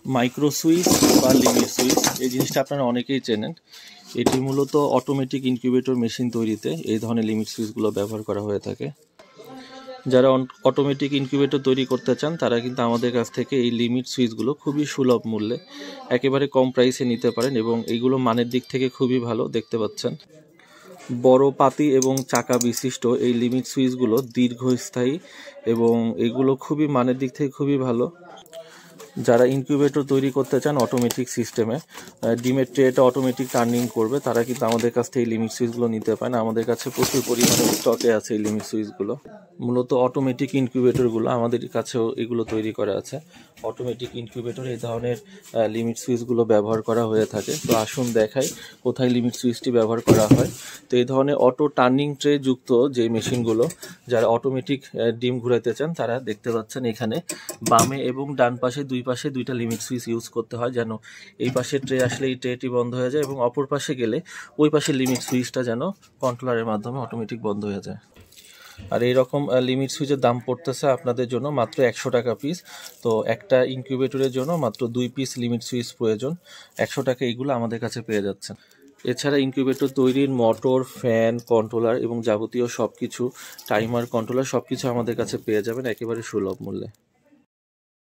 Micro switch বা limit switch এই জিনিসটা আপনারা অনেকেই চেনেন। এটি মূলত অটোমেটিক ইনকিউবেটর মেশিন তৈরিতে এই ধরনের লিমিট সুইচগুলো ব্যবহার করা হয়ে থাকে। যারা অটোমেটিক ইনকিউবেটর তৈরি করতে চান তারা কিন্তু আমাদের কাছ থেকে এই লিমিট সুইচগুলো খুবই সুলভ মূল্যে একেবারে কম প্রাইসে নিতে পারেন, এবং এইগুলো মানের দিক থেকে খুবই ভালো। দেখতে পাচ্ছেন বড় পাতি এবং চাকা বিশিষ্ট এই লিমিট সুইচগুলো দীর্ঘস্থায়ী এবং এগুলো খুবই মানের দিক থেকে খুবই ভালো। যারা ইনকিউবেটর তৈরি করতে চান অটোমেটিক সিস্টেমে, ডিমের ট্রেটা অটোমেটিক টার্নিং করবে, তারা কিন্তু আমাদের কাছ থেকে এই লিমিট সুইচগুলো নিতে পারেন। আমাদের কাছে প্রচুর পরিমাণে স্টকে আছে এই লিমিট সুইচগুলো। মূলত অটোমেটিক ইনকিউবেটরগুলো আমাদের কাছেও এগুলো তৈরি করা আছে। অটোমেটিক ইনকিউবেটর এই ধরনের লিমিট সুইচগুলো ব্যবহার করা হয়ে থাকে। তো আসুন দেখাই কোথায় লিমিট সুইচটি ব্যবহার করা হয়। তো এই ধরনের অটো টার্নিং ট্রে যুক্ত যে মেশিনগুলো, যারা অটোমেটিক ডিম ঘুরাইতে চান তারা দেখতে পাচ্ছেন এখানে বামে এবং ডান পাশে দুই পাশে দুইটা লিমিট সুইচ ইউজ করতে হয়, যেন এই পাশে ট্রে আসলে এই ট্রেটি বন্ধ হয়ে যায় এবং অপর পাশে গেলে ওই পাশে লিমিট সুইচটা যেন কন্ট্রোলারের মাধ্যমে অটোমেটিক বন্ধ হয়ে যায়। আর এইরকম লিমিট সুইচের দাম পড়তেছে আপনাদের জন্য মাত্র 100 টাকা পিস। তো একটা ইনকিউবেটরের জন্য মাত্র 2 পিস লিমিট সুইচ প্রয়োজন। 100 টাকা এইগুলো আমাদের কাছে পেয়ে যাচ্ছেন। এছাড়া ইনকিউবেটর তৈরির মোটর, ফ্যান, কন্ট্রোলার এবং যাবতীয় সব কিছু, টাইমার, কন্ট্রোলার সব কিছু আমাদের কাছে পেয়ে যাবেন একেবারে সুলভ মূল্যে।